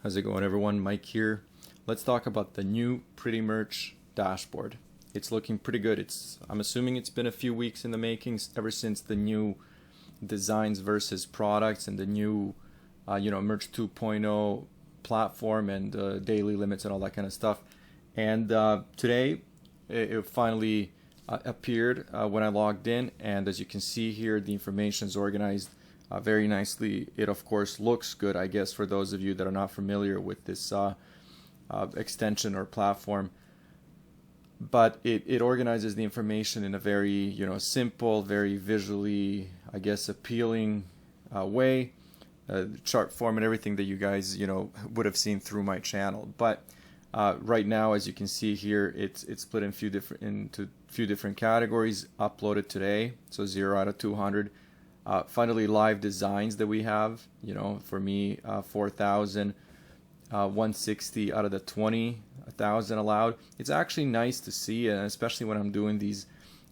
How's it going, everyone? Mike here. Let's talk about the new Pretty Merch dashboard. It's looking pretty good. I'm assuming it's been a few weeks in the making ever since the new designs versus products and the new Merch 2.0 platform and daily limits and all that kind of stuff. And today it finally appeared when I logged in, and as you can see here, the information is organized very nicely. It of course looks good, I guess, for those of you that are not familiar with this extension or platform. But it organizes the information in a very simple, very visually, I guess, appealing way. Chart form and everything that you guys would have seen through my channel. But right now, as you can see here, it's split in into few different categories. Uploaded today, so 0 out of 200. Finally, live designs that we have, for me, 4,000, 160 out of the 20,000 allowed. It's actually nice to see, and especially when I'm doing these,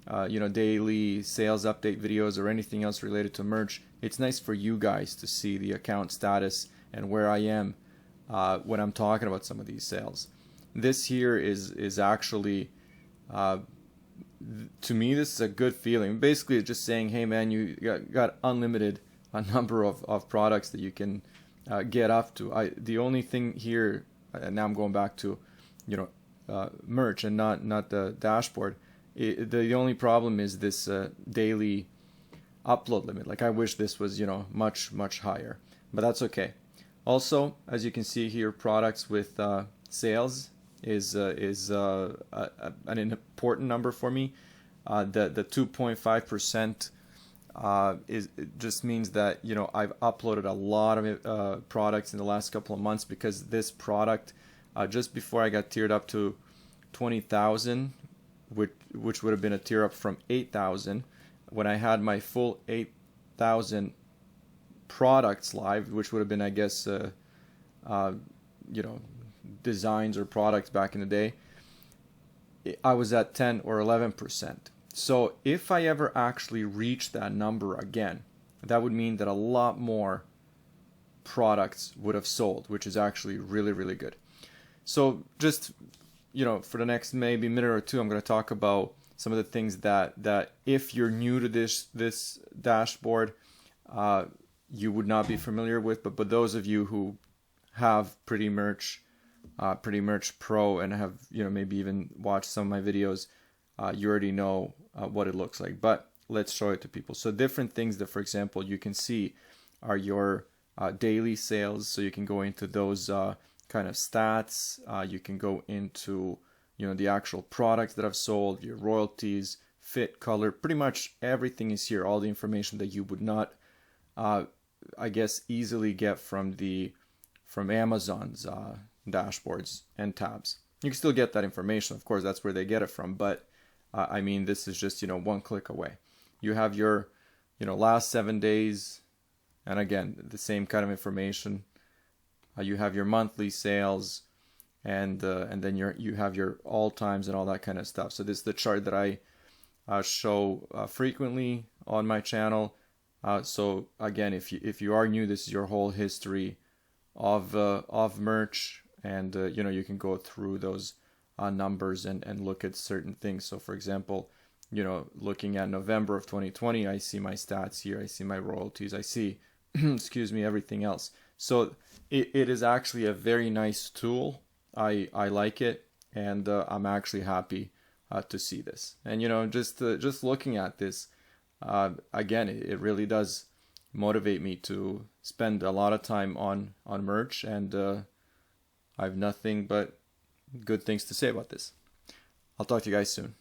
daily sales update videos or anything else related to merch. It's nice for you guys to see the account status and where I am when I'm talking about some of these sales. This here is actually to me, this is a good feeling. Basically, it's just saying, hey man, you got unlimited a number of products that you can get up to. The only thing here, and now I'm going back to merch and not the dashboard. The only problem is this daily upload limit. Like, I wish this was much higher, but that's okay. Also, as you can see here, products with sales is an important number for me. The 2.5% it just means that I've uploaded a lot of products in the last couple of months, because this product just before I got tiered up to 20,000, which would have been a tier up from 8,000, when I had my full 8,000 products live, which would have been, I guess, designs or products back in the day, I was at 10 or 11%. So if I ever actually reach that number again, that would mean that a lot more products would have sold, which is actually really good. So just for the next maybe minute or two, I'm going to talk about some of the things that if you're new to this dashboard, you would not be familiar with, but those of you who have Pretty Merch Pro and have maybe even watched some of my videos, you already know what it looks like. But let's show it to people. So different things that, for example, you can see are your daily sales. So you can go into those kind of stats. You can go into the actual products that I've sold, your royalties, fit, color. Pretty much everything is here. All the information that you would not, I guess, easily get from Amazon's dashboards and tabs. You can still get that information, of course, that's where they get it from, but I mean, this is just one click away. You have your last 7 days, and again, the same kind of information. You have your monthly sales, and then you have your all times and all that kind of stuff. So this is the chart that I show frequently on my channel. So again, if you are new, this is your whole history of merch, and you can go through those numbers and look at certain things. So for example, looking at November of 2020, I see my stats here, I see my royalties, I see excuse me, everything else. So it is actually a very nice tool. I like it, and I'm actually happy to see this. And just looking at this again, it really does motivate me to spend a lot of time on merch, and I have nothing but good things to say about this. I'll talk to you guys soon.